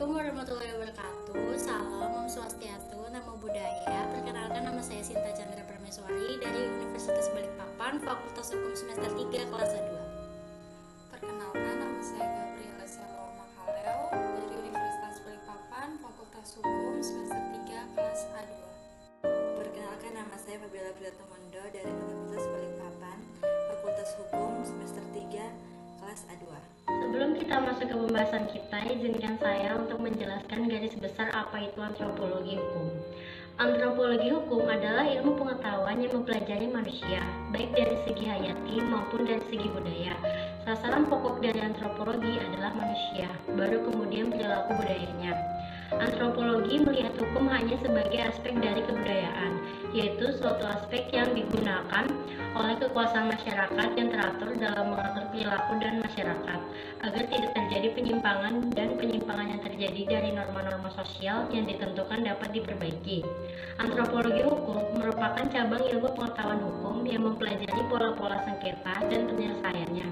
Assalamualaikum warahmatullahi wabarakatuh. Salam, Om Swastiastu, Namo Buddhaya. Perkenalkan, nama saya Sinta Chandra Prameswari dari Universitas Balikpapan, Fakultas Hukum semester 3 kelas A2. Perkenalkan, nama saya Gabriela Selwa Makaleo dari Universitas Balikpapan, Fakultas Hukum semester 3 kelas A2. Perkenalkan, nama saya Fabiola Priyatomondo dari Universitas Balikpapan, Fakultas Hukum semester 3 kelas A2. Sebelum kita masuk ke pembahasan kita, izinkan saya untuk menjelaskan garis besar apa itu antropologi hukum. Antropologi hukum adalah ilmu pengetahuan yang mempelajari manusia, baik dari segi hayati maupun dari segi budaya. Sasaran pokok dari antropologi adalah manusia, baru kemudian perilaku budayanya. Antropologi melihat hukum hanya sebagai aspek dari kebudayaan, yaitu suatu aspek yang digunakan oleh kekuasaan masyarakat yang teratur dalam mengatur perilaku dan masyarakat, agar tidak terjadi penyimpangan dan penyimpangan yang terjadi dari norma-norma sosial yang ditentukan dapat diperbaiki. Antropologi hukum merupakan cabang ilmu pengetahuan hukum yang mempelajari pola-pola sengketa dan penyelesaiannya,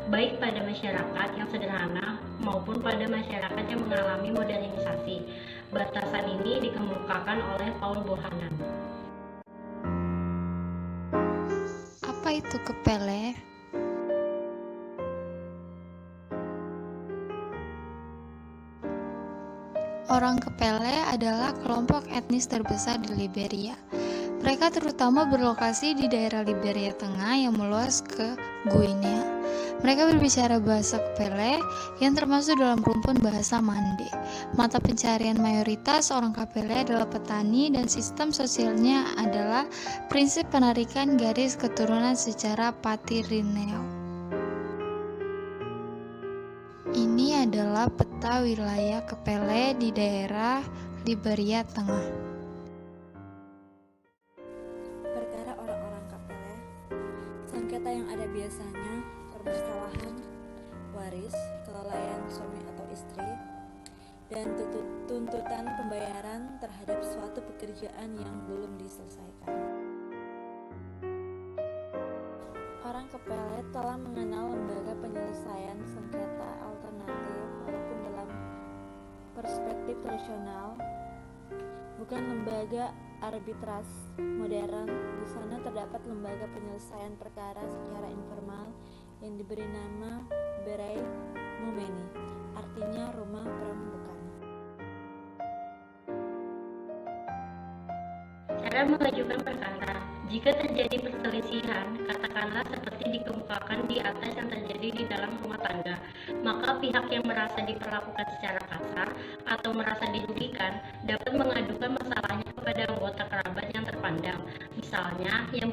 baik pada masyarakat yang sederhana maupun pada masyarakat yang mengalami modernisasi. Batasan ini dikemukakan oleh Paul Bohannan. Apa itu kepele? Orang Kepele adalah kelompok etnis terbesar di Liberia. Mereka terutama berlokasi di daerah Liberia Tengah yang meluas ke Guinea. Mereka berbicara bahasa Kepele yang termasuk dalam rumpun bahasa Mande. Mata pencarian mayoritas orang Kepele adalah petani dan sistem sosialnya adalah prinsip penarikan garis keturunan secara patrilineal. Ini adalah peta wilayah Kepele di daerah Liberia Tengah. Perkara orang-orang Kepele, sengketa yang ada biasanya permasalahan waris, kelalaian suami atau istri, dan tuntutan pembayaran terhadap suatu pekerjaan yang belum diselesaikan. Orang Kepele telah mengenal lembaga penyelesaian sengketa alternatif walaupun dalam perspektif tradisional, bukan lembaga arbitras modern. Di sana terdapat lembaga penyelesaian perkara secara informal yang diberi nama Berai Mumeni, artinya rumah perembukan. Cara mengajukan perkara. Jika terjadi perselisihan, katakanlah seperti dikemukakan di atas yang terjadi di dalam rumah tangga, maka pihak yang merasa diperlakukan secara kasar atau merasa dirugikan dapat mengadukan masalahnya kepada anggota kerabat yang terpandang, misalnya yang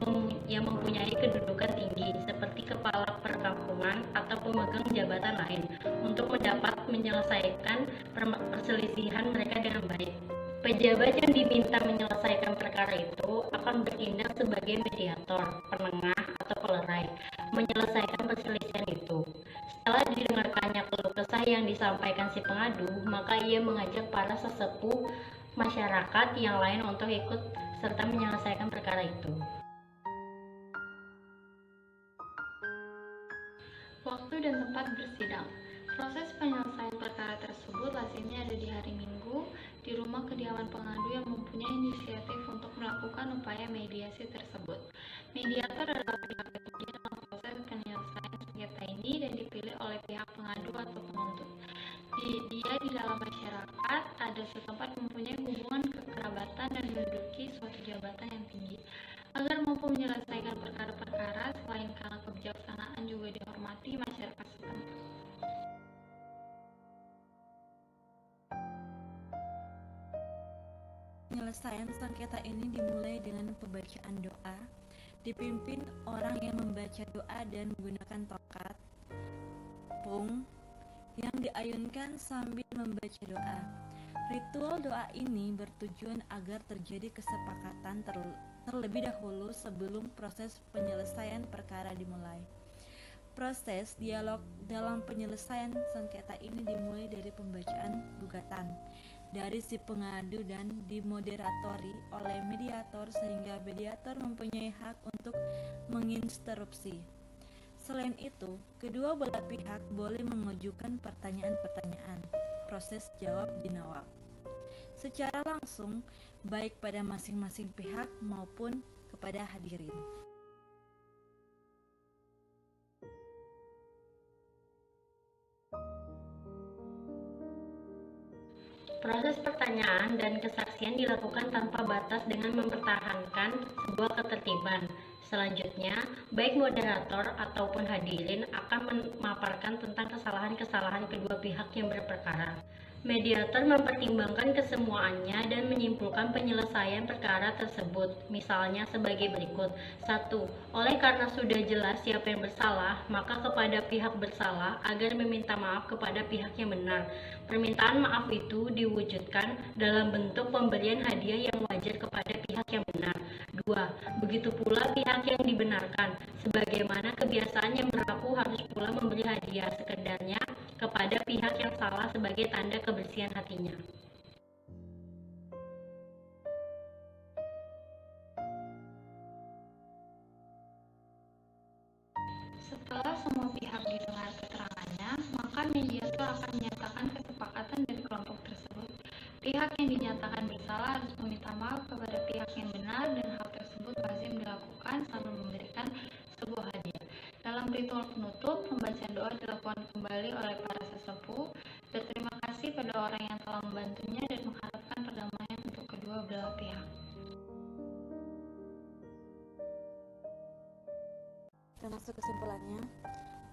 mempunyai kedudukan tinggi seperti kepala perkampungan atau pemegang jabatan lain, untuk mendapat menyelesaikan perselisihan mereka dengan baik. Pejabat yang diminta menyelesaikan perkara itu akan bertindak sebagai mediator, penengah, atau pelerai, menyelesaikan perselisihan itu. Setelah didengarkannya keluh kesah yang disampaikan si pengadu, maka ia mengajak para sesepuh masyarakat yang lain untuk ikut serta menyelesaikan perkara itu. Waktu dan tempat bersidang. Proses penyelesaian perkara tersebut lazimnya ada di hari Minggu di rumah kediaman pengadu yang mempunyai inisiatif untuk melakukan upaya mediasi tersebut. Mediator adalah pihak ketiga dalam proses penyelesaian sengketa ini dan dipilih oleh pihak pengadu atau penuntut. Dia di dalam masyarakat ada setempat mempunyai hubungan kekerabatan dan menduduki suatu jabatan yang tinggi. Agar mampu menyelesaikan perkara-perkara, selain karena kebijaksanaan juga dihormati masyarakat setempat. Penyelesaian sengketa ini dimulai dengan pembacaan doa, dipimpin orang yang membaca doa dan menggunakan tongkat, pung, yang diayunkan sambil membaca doa. Ritual doa ini bertujuan agar terjadi kesepakatan terlebih dahulu sebelum proses penyelesaian perkara dimulai. Proses dialog dalam penyelesaian sengketa ini dimulai dari pembacaan gugatan dari si pengadu dan dimoderatori oleh mediator, sehingga mediator mempunyai hak untuk menginterupsi. Selain itu, kedua belah pihak boleh mengajukan pertanyaan-pertanyaan. proses jawab jinawab secara langsung, baik pada masing-masing pihak maupun kepada hadirin. Proses pertanyaan dan kesaksian dilakukan tanpa batas dengan mempertahankan sebuah ketertiban. Selanjutnya, baik moderator ataupun hadirin akan memaparkan tentang kesalahan-kesalahan kedua pihak yang berperkara. Mediator mempertimbangkan kesemuanya dan menyimpulkan penyelesaian perkara tersebut, misalnya sebagai berikut. 1. Oleh karena sudah jelas siapa yang bersalah, maka kepada pihak bersalah agar meminta maaf kepada pihak yang benar. Permintaan maaf itu diwujudkan dalam bentuk pemberian hadiah yang wajar kepada pihak yang benar. 2. Begitu pula pihak yang dibenarkan, sebagaimana kebiasaan yang berlaku harus pula memberi hadiah sekedarnya kepada pihak yang salah sebagai tanda kebersihan hatinya. Setelah semua pihak didengar keterangannya, maka mediator akan menyatakan kesepakatan dari kelompok tersebut. Pihak yang dinyatakan bersalah harus meminta maaf kepada pihak yang benar dan hal tersebut lazim dilakukan sambil memberikan sebuah hadiah. Dalam ritual penutup, pembacaan doa dilakukan kembali oleh para sesepuh, berterima kasih pada orang yang telah membantunya dan mengharapkan perdamaian untuk kedua belah pihak. Termasuk kesimpulannya,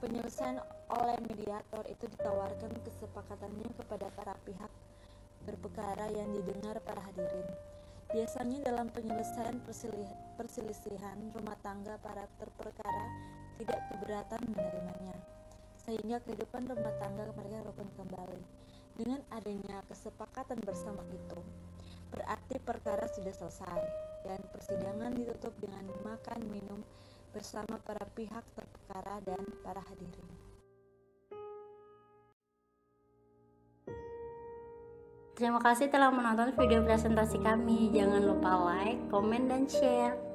penyelesaian oleh mediator itu ditawarkan kesepakatannya kepada para pihak berperkara yang didengar para hadirin. Biasanya dalam penyelesaian perselisihan rumah tangga, para terperkara tidak keberatan menerimanya, sehingga kehidupan rumah tangga mereka rukun kembali. Dengan adanya kesepakatan bersama itu, berarti perkara sudah selesai dan persidangan ditutup dengan makan minum bersama para pihak terperkara dan para hadirin. Terima kasih telah menonton video presentasi kami. Jangan lupa like, komen, dan share.